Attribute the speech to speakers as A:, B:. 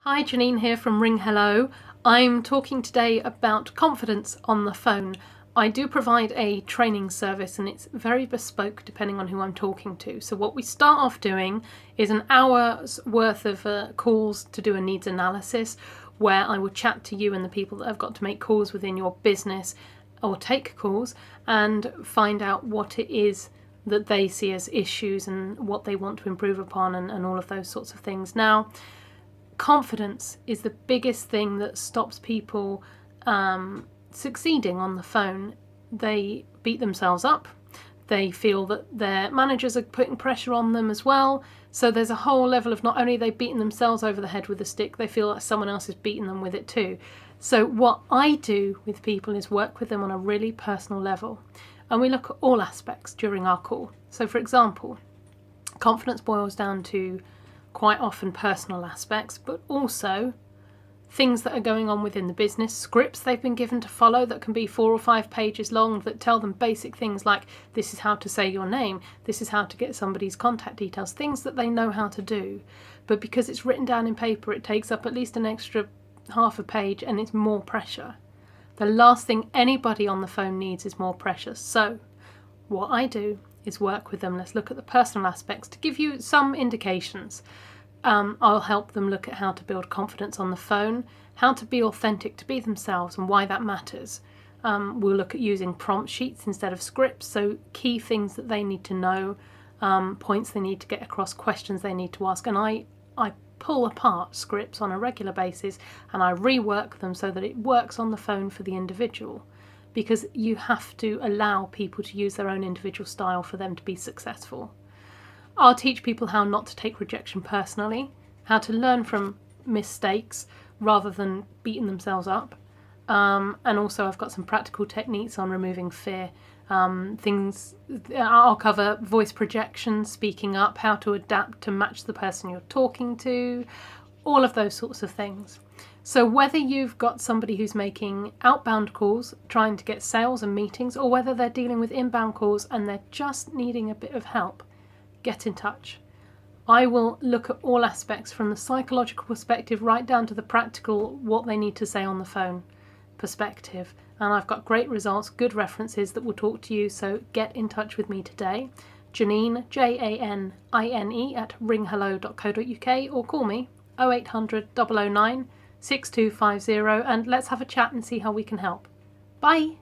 A: Hi, Janine here from Ring Hello. I'm talking today about confidence on the phone. I do provide a training service and it's very bespoke depending on who I'm talking to. So what we start off doing is an hour's worth of calls to do a needs analysis, where I will chat to you and the people that have got to make calls within your business or take calls and find out what it is that they see as issues and what they want to improve upon and all of those sorts of things. Now, confidence is the biggest thing that stops people succeeding on the phone. They beat themselves up. They feel that their managers are putting pressure on them as well. So there's a whole level of not only are they beating themselves over the head with a stick, they feel like someone else is beating them with it too. So what I do with people is work with them on a really personal level. And we look at all aspects during our call. So for example, confidence boils down to quite often personal aspects, but also things that are going on within the business, scripts they've been given to follow that can be 4 or 5 pages long that tell them basic things like this is how to say your name, this is how to get somebody's contact details, things that they know how to do. But because it's written down in paper, it takes up at least an extra half a page and it's more pressure. The last thing anybody on the phone needs is more pressure. So what I do is work with them. Let's look at the personal aspects to give you some indications. I'll help them look at how to build confidence on the phone, how to be authentic, to be themselves, and why that matters. We'll look at using prompt sheets instead of scripts, so key things that they need to know, points they need to get across, questions they need to ask. And I pull apart scripts on a regular basis and I rework them so that it works on the phone for the individual. Because you have to allow people to use their own individual style for them to be successful. I'll teach people how not to take rejection personally, how to learn from mistakes rather than beating themselves up. And also I've got some practical techniques on removing fear. I'll cover voice projection, speaking up, how to adapt to match the person you're talking to, all of those sorts of things. So whether you've got somebody who's making outbound calls, trying to get sales and meetings, or whether they're dealing with inbound calls and they're just needing a bit of help, get in touch. I will look at all aspects from the psychological perspective right down to the practical, what they need to say on the phone perspective. And I've got great results, good references that will talk to you, so get in touch with me today. Janine, Janine, at ringhello.co.uk, or call me 0800 009 6250 and let's have a chat and see how we can help. Bye!